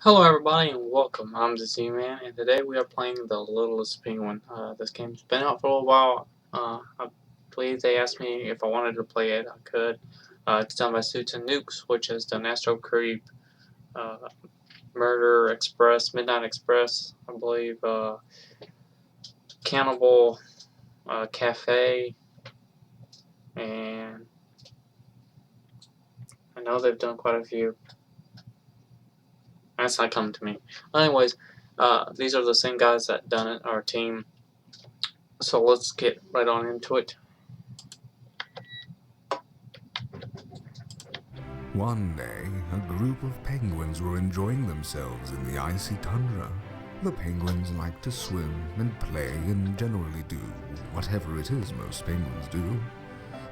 Hello everybody and welcome. I'm the Z-Man and today we are playing the Littlest Penguin. This game's been out for a little while. I believe they asked me if I wanted to play it. I could. It's done by Suits and Nukes, which has done Astro Creep, uh, Murder Express, Midnight Express, I believe, Cannibal Cafe, and I know they've done quite a few. That's not coming to me. Anyways, these are the same guys that done it, our team. So let's get right on into it. One day, a group of penguins were enjoying themselves in the icy tundra. The penguins like to swim and play and generally do whatever it is most penguins do.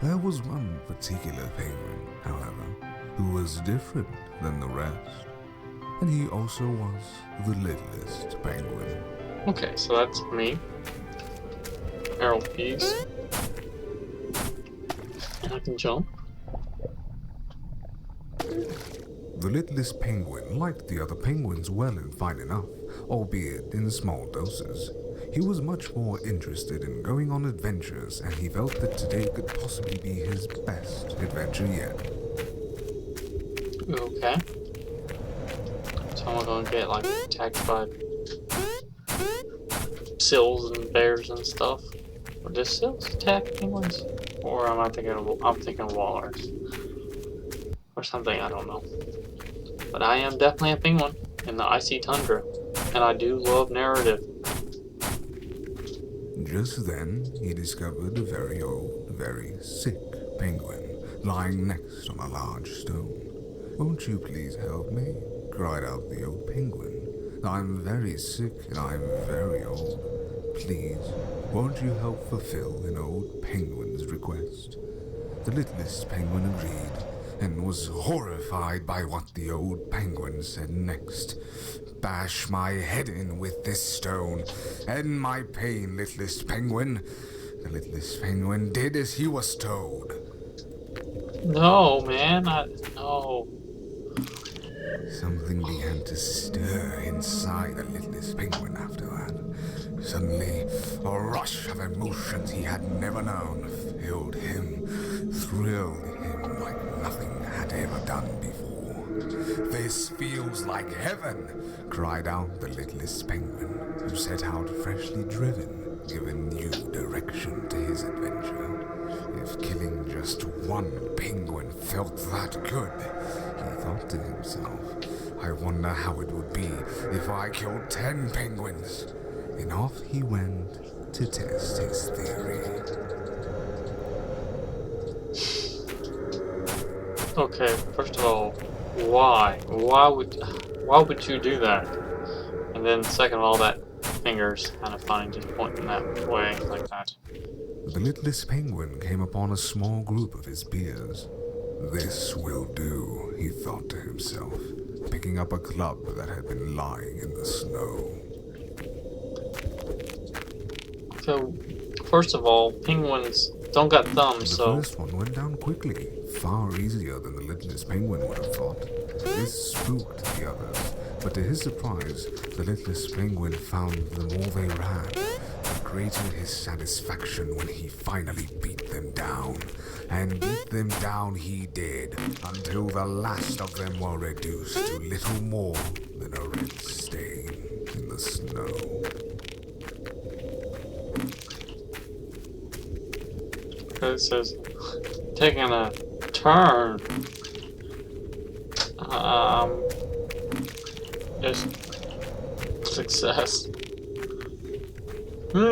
There was one particular penguin, however, who was different than the rest. And he also was the littlest penguin. Okay, so that's me. Arrow piece. And I can jump. The littlest penguin liked the other penguins well and fine enough, albeit in small doses. He was much more interested in going on adventures, and he felt that today could possibly be his best adventure yet. Okay. So I'm gonna get like attacked by seals and bears and stuff. Or does seals attack penguins? Or am I thinking I'm thinking walrus. Or something, I don't know. But I am definitely a penguin in the icy tundra. And I do love narrative. Just then, he discovered a very old, very sick penguin lying next on a large stone. "Won't you please help me?" cried out the old penguin. "I'm very sick and I'm very old. Please, won't you help fulfill an old penguin's request?" The littlest penguin agreed and was horrified by what the old penguin said next. "Bash my head in with this stone. End my pain, littlest penguin." The littlest penguin did as he was told. No, man, no. Something began to stir inside the littlest penguin after that. Suddenly, a rush of emotions he had never known filled him, thrilled him like nothing had ever done before. "This feels like heaven!" cried out the littlest penguin, who set out freshly driven, giving new direction to his adventure. If killing just one penguin felt that good, he thought to himself, "I wonder how it would be if I killed 10 penguins." And off he went to test his theory. Okay, first of all, why? Why would you do that? And then second of all, that finger's kind of funny, just pointing that way like that. The littlest penguin came upon a small group of his peers. "This will do," he thought to himself, picking up a club that had been lying in the snow. So, first of all, penguins don't got thumbs, so... The first one went down quickly, far easier than the littlest penguin would have thought. This spooked the others, but to his surprise, the littlest penguin found the more they ran, the greater his satisfaction when he finally beat them down. And beat them down he did, until the last of them were reduced to little more than a red stain in the snow. This is taking a turn. Just success.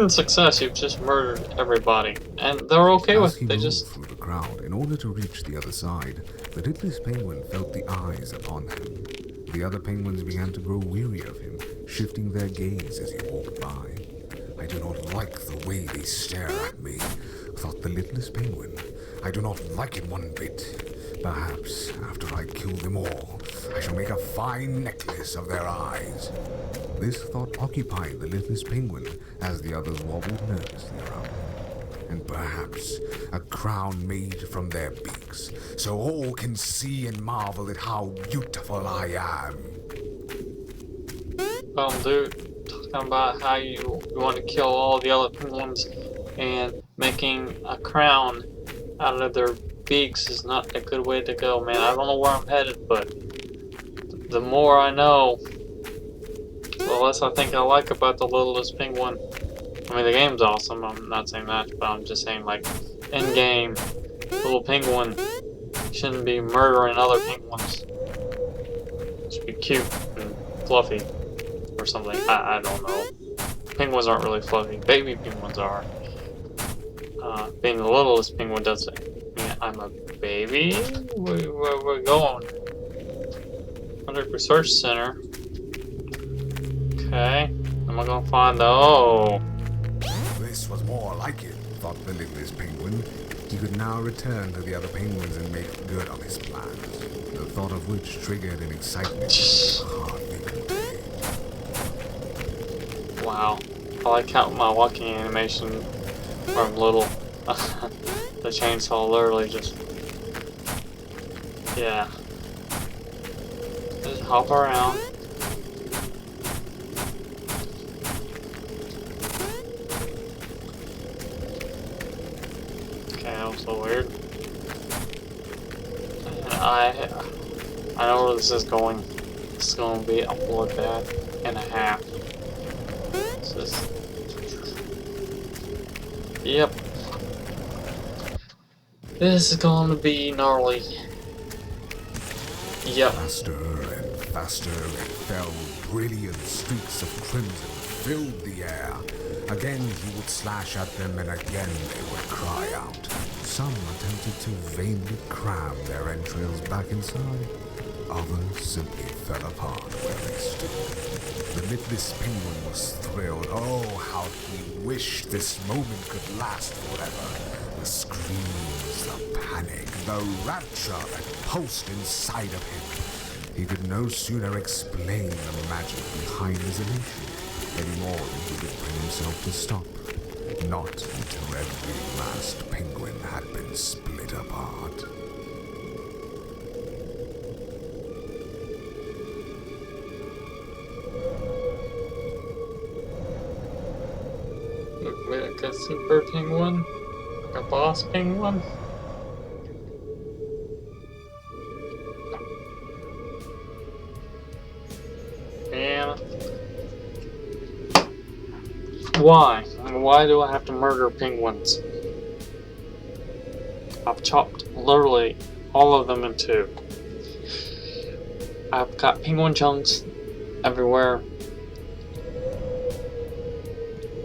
Success. You've just murdered everybody, and they're okay with it. They just through the crowd in order to reach the other side. The littlest penguin felt the eyes upon him. The other penguins began to grow weary of him, shifting their gaze as he walked by. "I do not like the way they stare at me," thought the littlest penguin. "I do not like it one bit. Perhaps, after I kill them all, I shall make a fine necklace of their eyes." This thought occupied the littlest penguin as the others wobbled nervously around him. "And perhaps a crown made from their beaks, so all can see and marvel at how beautiful I am." dude talking about how you want to kill all the other penguins and making a crown out of their beaks is not a good way to go, man. I don't know where I'm headed, but the more I know, the less I think I like about the Littlest Penguin. I mean, the game's awesome, I'm not saying that, but I'm just saying, like, in-game, little penguin shouldn't be murdering other penguins. It should be cute and fluffy or something. I don't know. Penguins aren't really fluffy. Baby penguins are. Being the littlest penguin doesn't mean I'm a baby. Where we're going? 100 Research Center. Okay. Am I gonna find the... Oh. This was more like it, thought the littlest penguin. He could now return to the other penguins and make good on his plans, the thought of which triggered an excitement hardly contained. Wow. I like how my walking animation where I'm little. The chainsaw literally just... Yeah. Just hop around. Okay, that was so weird. And I know where this is going. This is going to be a bloodbath and a half. This is... Yep. This is going to be gnarly. Yep. Faster and faster it fell. Brilliant streaks of crimson filled the air. Again he would slash at them, and again they would cry out. Some attempted to vainly cram their entrails back inside. Others simply fell apart where they stood. The littlest penguin was thrilled. Oh, how he wished this moment could last forever. The screams, the panic, the rapture that pulsed inside of him. He could no sooner explain the magic behind his elation any more than he could bring himself to stop. Not until every last penguin had been split apart. Like a super penguin? Like a boss penguin? And... Why? Why do I have to murder penguins? I've chopped literally all of them in two. I've got penguin chunks everywhere.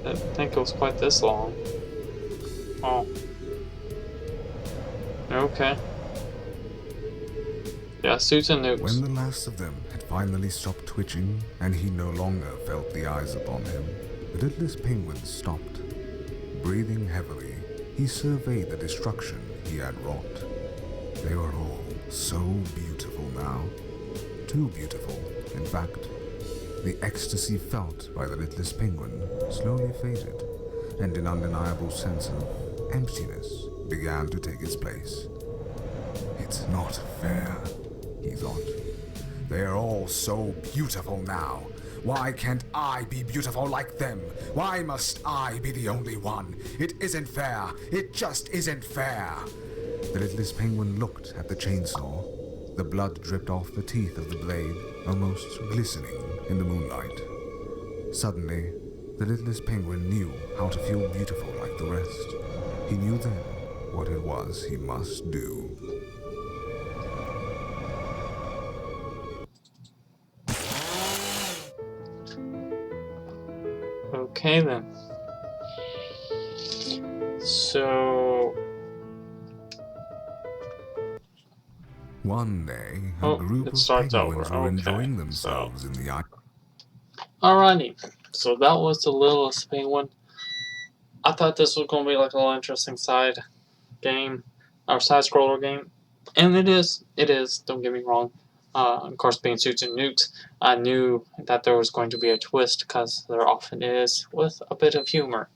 I didn't think it was quite this long. Oh. Okay. Yeah, suits and nukes. When the last of them had finally stopped twitching, and he no longer felt the eyes upon him, the littlest penguin stopped. Breathing heavily, he surveyed the destruction he had wrought. They were all so beautiful now. Too beautiful, in fact. The ecstasy felt by the littlest penguin slowly faded, and an undeniable sense of emptiness began to take its place. It's not fair, he thought. They are all so beautiful now. Why can't I be beautiful like them? Why must I be the only one? It isn't fair. It just isn't fair. The littlest penguin looked at the chainsaw. The blood dripped off the teeth of the blade, almost glistening in the moonlight. Suddenly, the littlest penguin knew how to feel beautiful like the rest. He knew then what it was he must do. Okay then. So... One day, a group of penguins were enjoying themselves in the... Alrighty, so that was the Littlest Penguin. I thought this was going to be like a little interesting side game, or side scroller game, and it is, don't get me wrong. Of course, being Suits and Nukes, I knew that there was going to be a twist, because there often is, with a bit of humor,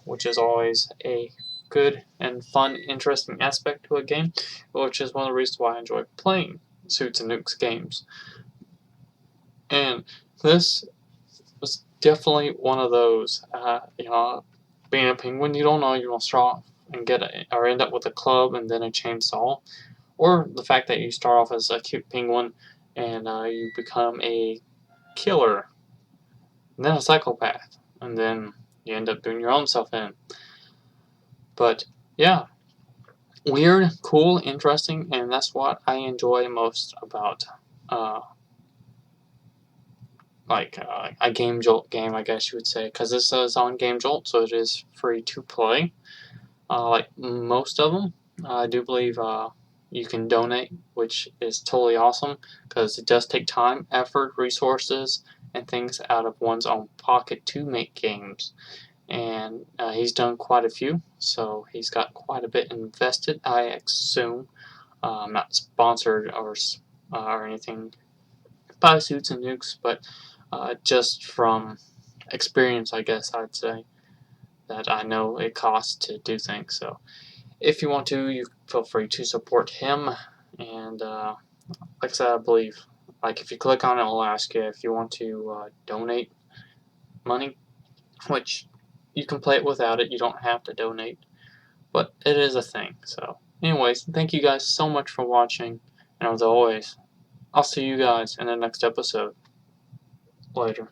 which is always a good and fun, interesting aspect to a game, which is one of the reasons why I enjoy playing Suits and Nukes games. And this definitely one of those. Being a penguin, you don't know you're gonna start off and or end up with a club and then a chainsaw, or the fact that you start off as a cute penguin and you become a killer, and then a psychopath, and then you end up doing your own stuff in. But yeah, weird, cool, interesting, and that's what I enjoy most about uh, a Game Jolt game, I guess you would say, because this is on Game Jolt, so it is free to play. Like most of them, I do believe you can donate, which is totally awesome because it does take time, effort, resources, and things out of one's own pocket to make games. And he's done quite a few, so he's got quite a bit invested, I assume. I'm not sponsored or anything by Suits and Nukes, but just from experience, I guess I'd say that I know it costs to do things. So if you want to, you feel free to support him. And like I said, I believe, like if you click on it, it'll ask you if you want to donate money, which you can play it without it. You don't have to donate, but it is a thing. So, anyways, thank you guys so much for watching, and as always, I'll see you guys in the next episode. Later.